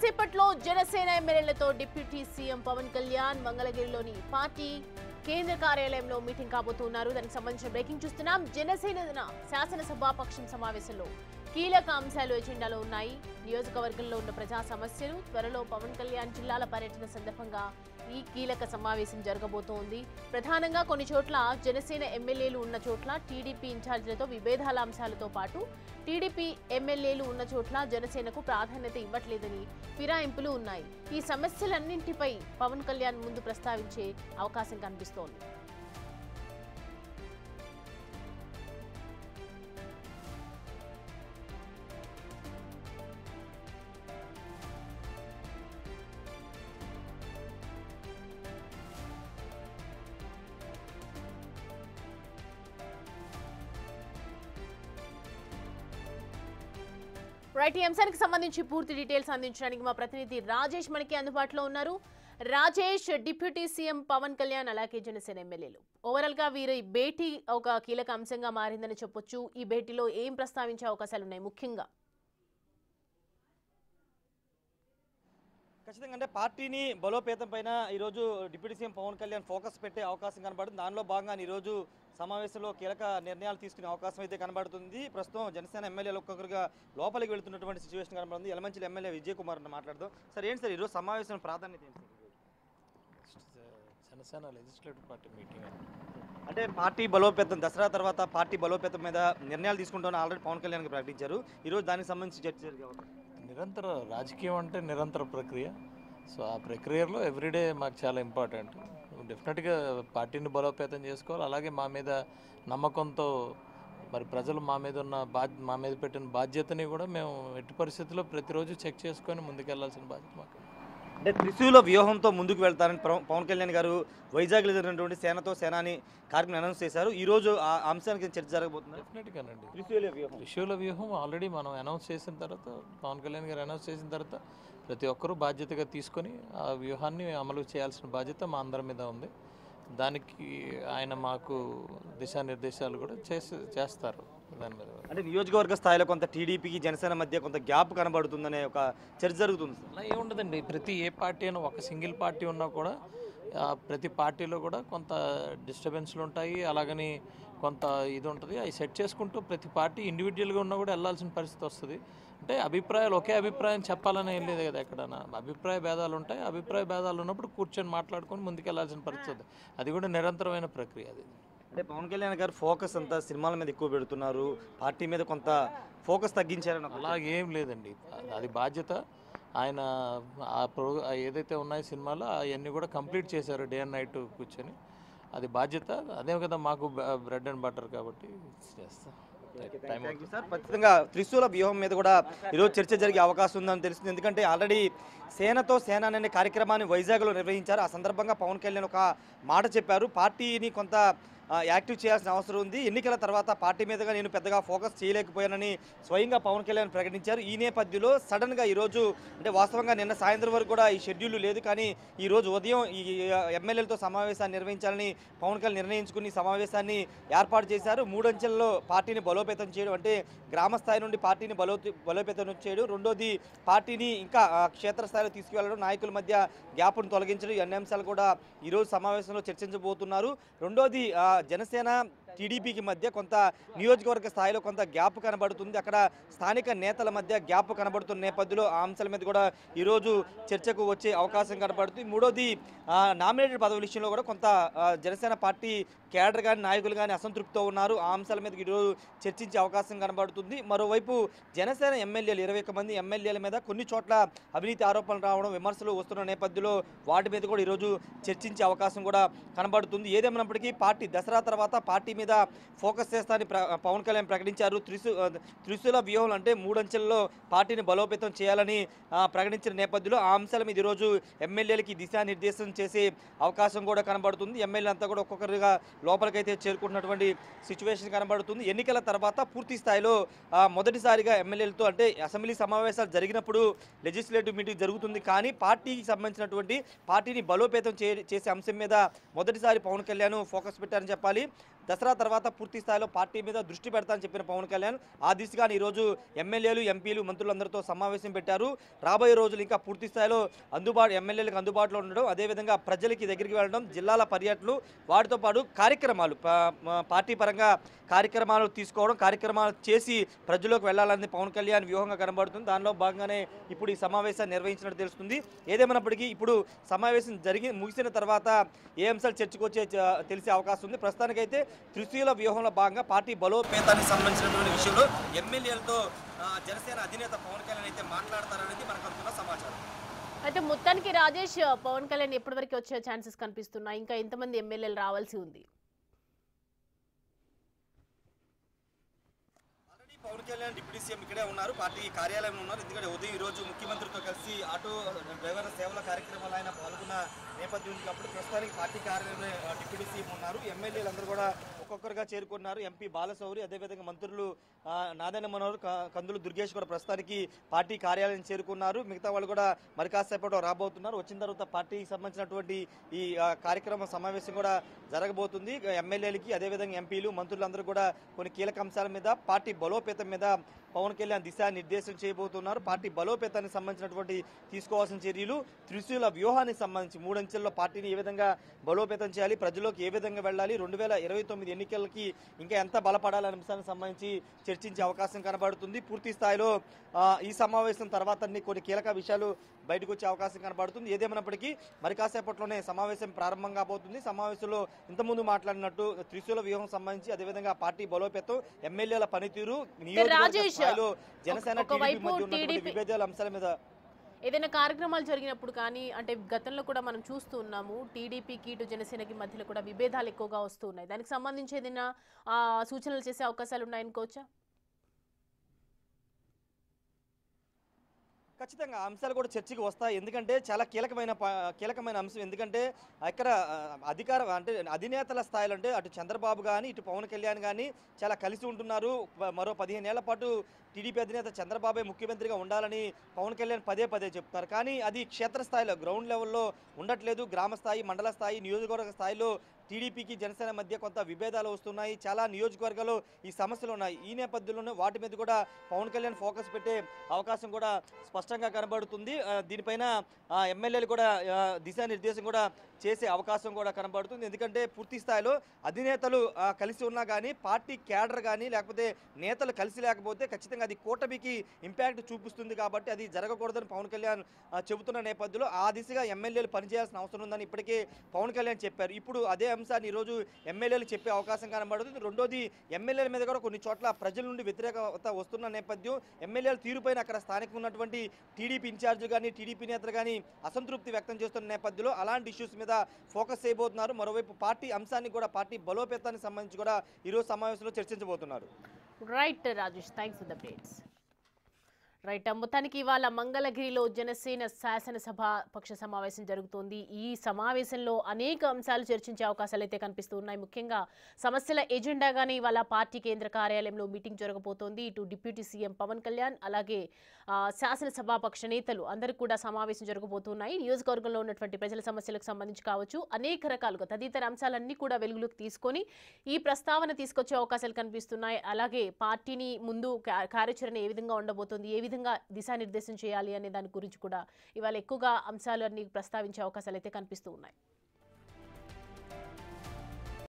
కాసేపట్లో జనసేన ఎమ్మెల్యేలతో deputy CM Pawan Kalyan మంగళగిరిలోని పార్టీ కేంద్ర కార్యాలయంలో మీటింగ్ కాబోతున్నారు. దానికి సంబంధించిన బ్రేకింగ్ చూస్తున్నాం. జనసేన శాసనసభాపక్షం సమావేశంలో కీలక అంశాలు ఎజెండాలో ఉన్నాయి. నియోజకవర్గంలో ఉన్న ప్రజా సమస్యలు, త్వరలో పవన్ కళ్యాణ్ జిల్లాల పర్యటన సందర్భంగా ఈ కీలక సమావేశం జరగబోతోంది. ప్రధానంగా కొన్ని చోట్ల జనసేన ఎమ్మెల్యేలు ఉన్న చోట్ల టీడీపీ ఇన్ఛార్జీలతో విభేదాల అంశాలతో పాటు టీడీపీ ఎమ్మెల్యేలు ఉన్న చోట్ల జనసేనకు ప్రాధాన్యత ఇవ్వట్లేదని ఫిరాయింపులు ఉన్నాయి. ఈ సమస్యలన్నింటిపై పవన్ కళ్యాణ్ ముందు ప్రస్తావించే అవకాశం కనిపిస్తోంది. రైట్, ఈ అంశానికి సంబంధించి పూర్తి డీటెయిల్స్ అందించడానికి మా ప్రతినిధి రాజేష్ మనకి అందుబాటులో ఉన్నారు. రాజేష్, డిప్యూటీ సీఎం పవన్ కళ్యాణ్ అలాగే జనసేన ఎమ్మెల్యేలు ఓవరాల్ గా వీరి భేటీ ఒక కీలక అంశంగా మారిందని చెప్పొచ్చు. ఈ భేటీలో ఏం ప్రస్తావించే అవకాశాలు ఉన్నాయి ముఖ్యంగా? ఖచ్చితంగా అంటే పార్టీని బలోపేతం పైన ఈరోజు deputy CM Pawan Kalyan focus పెట్టే అవకాశం కనబడుతుంది. దానిలో భాగంగా ఈరోజు సమావేశంలో కీలక నిర్ణయాలు తీసుకునే అవకాశం అయితే కనబడుతుంది. ప్రస్తుతం జనసేన ఎమ్మెల్యేలు ఒక్కొక్కరుగా లోపలికి వెళ్తున్నటువంటి సిచ్యువేషన్ కనబడుతుంది. యలమంచిలి ఎమ్మెల్యే విజయ్ కుమార్ మాట్లాడదాం. సార్, ఏంటి సార్ ఈరోజు సమావేశం ప్రాధాన్యత ఏంటి? జనసేన లెజిస్లేటివ్ పార్టీ మీటింగ్ అంటే పార్టీ బలోపేతం, దసరా తర్వాత పార్టీ బలోపేతం మీద నిర్ణయాలు తీసుకుంటామని ఆల్రెడీ పవన్ కళ్యాణ్ ప్రకటించారు. ఈరోజు దానికి సంబంధించి చర్చ జరిగే నిరంతర రాజకీయం అంటే నిరంతర ప్రక్రియ. సో ఆ ప్రక్రియలో ఎవ్రీడే మాకు చాలా ఇంపార్టెంట్. డెఫినెట్గా పార్టీని బలోపేతం చేసుకోవాలి. అలాగే మా మీద నమ్మకంతో మరి ప్రజలు మా మీద ఉన్న మా మీద పెట్టిన బాధ్యతని కూడా మేము ఎట్టి పరిస్థితుల్లో ప్రతిరోజు చెక్ చేసుకొని ముందుకెళ్లాల్సిన బాధ్యత మాకు. అంటే త్రిశూల వ్యూహంతో ముందుకు వెళ్తారని పవన్ కళ్యాణ్ గారు వైజాగ్లో జరిగినటువంటి సేనతో సేనాని కార్యక్రమం అనౌన్స్ చేశారు. ఈ రోజు ఆ అంశానికి చర్చ జరగబోతుంది. డెఫినెట్గానండి. త్రిశూల వ్యూహం ఆల్రెడీ మనం అనౌన్స్ చేసిన తర్వాత, పవన్ కళ్యాణ్ గారు అనౌన్స్ చేసిన తర్వాత ప్రతి ఒక్కరూ బాధ్యతగా తీసుకొని ఆ వ్యూహాన్ని అమలు చేయాల్సిన బాధ్యత మా అందరి మీద ఉంది. దానికి ఆయన మాకు దిశానిర్దేశాలు కూడా చేస్తారు. దాని మీద అంటే నియోజకవర్గ స్థాయిలో కొంత టీడీపీకి జనసేన మధ్య కొంత గ్యాప్ కనబడుతుందనే ఒక చర్చ జరుగుతుంది. అలా ఏముండదండి. ప్రతి ఏ పార్టీ అయినా, ఒక సింగిల్ పార్టీ ఉన్నా కూడా ప్రతి పార్టీలో కూడా కొంత డిస్టర్బెన్స్లు ఉంటాయి. అలాగని కొంత ఇది ఉంటుంది. అవి సెట్ చేసుకుంటూ ప్రతి పార్టీ ఇండివిజువల్గా ఉన్నా కూడా వెళ్ళాల్సిన పరిస్థితి వస్తుంది. అంటే అభిప్రాయాలు ఒకే అభిప్రాయం చెప్పాలని ఏం లేదు కదా. ఎక్కడైనా అభిప్రాయ భేదాలు ఉంటాయి. అభిప్రాయ భేదాలు ఉన్నప్పుడు కూర్చొని మాట్లాడుకొని ముందుకెళ్లాల్సిన పరిస్థితి. అది కూడా నిరంతరమైన ప్రక్రియ. అది అంటే పవన్ కళ్యాణ్ గారు ఫోకస్ అంతా సినిమాల మీద ఎక్కువ పెడుతున్నారు, పార్టీ మీద కొంత ఫోకస్ తగ్గించారని. అలాగేం లేదండి. అది బాధ్యత. ఆయన ఏదైతే ఉన్నాయో సినిమాలో అవన్నీ కూడా కంప్లీట్ చేశారు డే అండ్ నైట్ కూర్చొని. అది బాధ్యత. అదే కదా మాకు బ్రెడ్ అండ్ బటర్ కాబట్టి చేస్తాం. సార్, ఖచ్చితంగా త్రిశూల వ్యూహం మీద కూడా ఈరోజు చర్చ జరిగే అవకాశం ఉందని తెలుస్తుంది. ఎందుకంటే ఆల్రెడీ సేనతో సేన అనే కార్యక్రమాన్ని వైజాగ్లో నిర్వహించారు. ఆ సందర్భంగా పవన్ కళ్యాణ్ ఒక మాట చెప్పారు. పార్టీని కొంత యాక్టివ్ చేయాల్సిన అవసరం ఉంది. ఎన్నికల తర్వాత పార్టీ మీదుగా నేను పెద్దగా ఫోకస్ చేయలేకపోయానని స్వయంగా పవన్ కళ్యాణ్ ప్రకటించారు. ఈ నేపథ్యంలో సడన్గా ఈరోజు, అంటే వాస్తవంగా నిన్న సాయంత్రం వరకు కూడా ఈ షెడ్యూల్ లేదు, కానీ ఈరోజు ఉదయం ఈ ఎమ్మెల్యేలతో సమావేశాన్ని నిర్వహించాలని పవన్ కళ్యాణ్ నిర్ణయించుకుని సమావేశాన్ని ఏర్పాటు చేశారు. 3 అంచెల్లో పార్టీని బలోపేతం చేయడం, అంటే గ్రామ స్థాయి నుండి పార్టీని బలోపేతం చేయడం, రెండోది పార్టీని ఇంకా క్షేత్రస్థాయిలో తీసుకువెళ్ళడం, నాయకుల మధ్య గ్యాప్ను తొలగించడం, ఈ అన్ని అంశాలు కూడా ఈరోజు సమావేశంలో చర్చించబోతున్నారు. రెండోది జనసేన టీడీపీకి మధ్య కొంత నియోజకవర్గ స్థాయిలో కొంత గ్యాప్ కనబడుతుంది. అక్కడ స్థానిక నేతల మధ్య గ్యాప్ కనబడుతున్న నేపథ్యంలో ఆ అంశాల మీద కూడా ఈరోజు చర్చకు వచ్చే అవకాశం కనబడుతుంది. మూడోది నామినేటెడ్ పదవుల విషయంలో కూడా కొంత జనసేన పార్టీ కేడర్ కానీ నాయకులు కానీ అసంతృప్తితో ఉన్నారు. ఆ అంశాల మీద ఈరోజు చర్చించే అవకాశం కనబడుతుంది. మరోవైపు జనసేన ఎమ్మెల్యేలు 21 మంది ఎమ్మెల్యేల మీద కొన్ని చోట్ల అవినీతి ఆరోపణలు రావడం, విమర్శలు వస్తున్న నేపథ్యంలో వాటి మీద కూడా ఈరోజు చర్చించే అవకాశం కూడా కనబడుతుంది. ఏదేమైనప్పటికీ పార్టీ దసరా తర్వాత పార్టీ మీద ఫోకస్ చేస్తానని పవన్ కళ్యాణ్ ప్రకటించారు. త్రిశూల వ్యూహం అంటే 3 అంచెల్లో పార్టీని బలోపేతం చేయాలని ప్రకటించిన నేపథ్యంలో ఆ అంశాల మీద ఈరోజు ఎమ్మెల్యేలకి దిశానిర్దేశం చేసే అవకాశం కూడా కనబడుతుంది. ఎమ్మెల్యేలు అంతా కూడా ఒక్కొక్కరుగా లోపలికైతే చేరుకుంటున్నటువంటి సిచ్యువేషన్ కనబడుతుంది. ఎన్నికల తర్వాత పూర్తి స్థాయిలో మొదటిసారిగా ఎమ్మెల్యేలతో, అంటే అసెంబ్లీ సమావేశాలు జరిగినప్పుడు లెజిస్లేటివ్ మీటింగ్ జరుగుతుంది, కానీ పార్టీకి సంబంధించినటువంటి పార్టీని బలోపేతం చేసే అంశం మీద మొదటిసారి పవన్ కళ్యాణ్ ఫోకస్ పెట్టారని చెప్పాలి. దసరా తర్వాత పూర్తి స్థాయిలో పార్టీ మీద దృష్టి పెడతానని చెప్పిన పవన్ కళ్యాణ్ ఆ దిశగా ఈరోజు ఎమ్మెల్యేలు ఎంపీలు మంత్రులందరితో సమావేశం పెట్టారు. రాబోయే రోజులు ఇంకా పూర్తి స్థాయిలో ఎమ్మెల్యేలకు అందుబాటులో ఉండడం, అదేవిధంగా ప్రజలకి దగ్గరికి వెళ్ళడం, జిల్లాల పర్యటనలు, వాటితో పాటు కార్యక్రమాలు పార్టీ పరంగా కార్యక్రమాలు తీసుకోవడం, కార్యక్రమాలు చేసి ప్రజల్లోకి వెళ్లాలని పవన్ కళ్యాణ్ వ్యూహంగా కనబడుతుంది. దానిలో భాగంగానే ఇప్పుడు ఈ సమావేశాన్ని నిర్వహించినట్టు తెలుస్తుంది. ఏదేమైనప్పటికీ ఇప్పుడు సమావేశం ముగిసిన తర్వాత ఏ అంశాలు చర్చకు వచ్చే తెలిసే అవకాశం ఉంది. ప్రస్తుతానికైతే త్రిశూల వ్యూహంలో భాగంగా పార్టీ బలోపేతానికి సంబంధించినటువంటి విషయంలో ఎమ్మెల్యేలతో జనసేన అధినేత పవన్ కళ్యాణ్ అయితే మాట్లాడతారనేది మనకు అందుతున్న సమాచారం. అయితే మొత్తానికి రాజేష్, పవన్ కళ్యాణ్ ఎప్పటి వరకు వచ్చే ఛాన్సెస్ కనిపిస్తున్నాయి? ఇంకా ఎంతమంది ఎమ్మెల్యేలు రావాల్సి ఉంది? పవన్ కళ్యాణ్ డిప్యూటీ సీఎం ఇక్కడే ఉన్నారు, పార్టీ కార్యాలయంలో ఉన్నారు. ఎందుకంటే ఉదయం ఈరోజు ముఖ్యమంత్రితో కలిసి ఆటో డ్రైవర్ల సేవల కార్యక్రమాలు ఆయన పాల్గొన్న నేపథ్యం అప్పుడు ప్రస్తుతానికి పార్టీ కార్యాలయంలో డిప్యూటీ సీఎం ఉన్నారు. ఎమ్మెల్యేలందరూ కూడా ఒక్కొక్కరుగా చేరుకున్నారు. ఎంపీ బాలశౌరి, అదేవిధంగా మంత్రులు నారాయణ మనోహర్, కందులు దుర్గేష్ కూడా ప్రస్తుతానికి పార్టీ కార్యాలయం చేరుకున్నారు. మిగతా వాళ్ళు కూడా మరి కాసేపట్లో రాబోతున్నారు. వచ్చిన తర్వాత పార్టీకి సంబంధించినటువంటి ఈ కార్యక్రమ సమావేశం కూడా జరగబోతుంది. ఎమ్మెల్యేలకి అదేవిధంగా ఎంపీలు మంత్రులందరూ కూడా కొన్ని కీలక అంశాల మీద, పార్టీ బలోపేతం మీద పవన్ కళ్యాణ్ దిశానిర్దేశం చేయబోతున్నారు. పార్టీ బలోపేతానికి సంబంధించినటువంటి తీసుకోవాల్సిన చర్యలు, త్రిశూల వ్యూహానికి సంబంధించి 3 అంచెల్లో పార్టీని ఏ విధంగా బలోపేతం చేయాలి, ప్రజల్లోకి ఏ విధంగా వెళ్ళాలి, 2029 ఎన్నికలకి ఇంకా ఎంత బలపడాలనే అంశానికి సంబంధించి చర్చించే అవకాశం కనబడుతుంది. పూర్తి స్థాయిలో ఈ సమావేశం తర్వాత కొన్ని కీలక విషయాలు బయటకు వచ్చే అవకాశం కనబడుతుంది. ఏదేమైనప్పటికీ మరి కాసేపట్లోనే సమావేశం ప్రారంభం కాబోతుంది. సమావేశంలో ఇంతకుముందు మాట్లాడినట్టు త్రిశూల వ్యూహం సంబంధించి, అదేవిధంగా పార్టీ బలోపేతం, ఎమ్మెల్యేల పనితీరు, జనసేన విభేదాల అంశాల మీద ఏదైనా కార్యక్రమాలు జరిగినప్పుడు కానీ, అంటే గతంలో కూడా మనం చూస్తూ ఉన్నాము, టీడీపీకి ఇటు జనసేనకి మధ్యలో కూడా విభేదాలు ఎక్కువగా వస్తూ ఉన్నాయి. దానికి సంబంధించి ఏదైనా సూచనలు చేసే అవకాశాలు ఉన్నాయనుకోవచ్చా? ఖచ్చితంగా అంశాలు కూడా చర్చకు వస్తాయి. ఎందుకంటే చాలా కీలకమైన అంశం. ఎందుకంటే ఇక్కడ అధినేతల స్థాయిలో అంటే అటు చంద్రబాబు కానీ ఇటు పవన్ కళ్యాణ్ కానీ చాలా కలిసి ఉంటున్నారు. మరో 15 ఏళ్ల పాటు టీడీపీ అధినేత చంద్రబాబే ముఖ్యమంత్రిగా ఉండాలని పవన్ కళ్యాణ్ పదే చెప్తున్నారు. కానీ అది క్షేత్రస్థాయిలో, గ్రౌండ్ లెవెల్లో ఉండట్లేదు. గ్రామ స్థాయి, మండల స్థాయి, నియోజకవర్గ స్థాయిలో టీడీపీకి జనసేన మధ్య కొంత విభేదాలు వస్తున్నాయి. చాలా నియోజకవర్గాల్లో ఈ సమస్యలు ఉన్నాయి. ఈ నేపథ్యంలోనే వాటి మీద కూడా పవన్ కళ్యాణ్ ఫోకస్ పెట్టే అవకాశం కూడా స్పష్టంగా కనబడుతుంది. దీనిపైన ఎమ్మెల్యేలు కూడా దిశానిర్దేశం కూడా చేసే అవకాశం కూడా కనబడుతుంది. ఎందుకంటే పూర్తి స్థాయిలో అధినేతలు కలిసి ఉన్నా కానీ, పార్టీ క్యాడర్ కానీ లేకపోతే నేతలు కలిసి లేకపోతే ఖచ్చితంగా అది కూటమికి ఇంపాక్ట్ చూపిస్తుంది. కాబట్టి అది జరగకూడదని పవన్ కళ్యాణ్ చెబుతున్న నేపథ్యంలో ఆ దిశగా ఎమ్మెల్యేలు పనిచేయాల్సిన అవసరం ఉందని ఇప్పటికే పవన్ కళ్యాణ్ చెప్పారు. ఇప్పుడు అదే అంశాన్ని ఈరోజు ఎమ్మెల్యేలు చెప్పే అవకాశం కనబడుతుంది. రెండోది, ఎమ్మెల్యేల మీద కూడా కొన్ని చోట్ల ప్రజల నుండి వ్యతిరేకత వస్తున్న నేపథ్యం, ఎమ్మెల్యేల తీరుపైన అక్కడ స్థానికంగా ఉన్నటువంటి టీడీపీ ఇన్ఛార్జీలు కానీ, టీడీపీ నేతలు కానీ అసంతృప్తి వ్యక్తం చేస్తున్న నేపథ్యంలో అలాంటి ఇష్యూస్ మీద ఫోకస్ చేయబోతున్నారు. మరోవైపు పార్టీ అంశాన్ని కూడా, పార్టీ బలోపేతానికి సంబంధించి కూడా ఈరోజు సమావేశంలో చర్చించబోతున్నారు. Right Rajesh, thanks for the updates. Right, మొత్తానికి ఇవాళ మంగళగిరిలో జనసేన శాసనసభ పక్ష సమావేశం జరుగుతోంది. ఈ సమావేశంలో అనేక అంశాలు చర్చించే అవకాశాలు అయితే కనిపిస్తూ ఉన్నాయి. ముఖ్యంగా సమస్యల ఎజెండాగానే ఇవాళ పార్టీ కేంద్ర కార్యాలయంలో మీటింగ్ జరగబోతోంది. ఇటు డిప్యూటీ సీఎం పవన్ కళ్యాణ్, అలాగే శాసనసభాపక్ష నేతలు అందరూ కూడా సమావేశం జరగబోతున్నాయి. నియోజకవర్గంలో ఉన్నటువంటి ప్రజల సమస్యలకు సంబంధించి కావచ్చు, అనేక రకాలుగా తదితర అంశాలన్నీ కూడా వెలుగులోకి తీసుకొని ఈ ప్రస్తావన తీసుకొచ్చే అవకాశాలు కనిపిస్తున్నాయి. అలాగే పార్టీని ముందు కార్యాచరణ ఏ విధంగా ఉండబోతోంది, ఏ విధంగా దిశానిర్దేశం చేయాలి అనే దాని గురించి కూడా ఇవాళ ఎక్కువగా అంశాలు అన్ని ప్రస్తావించే అవకాశాలు అయితే కనిపిస్తూ ఉన్నాయి.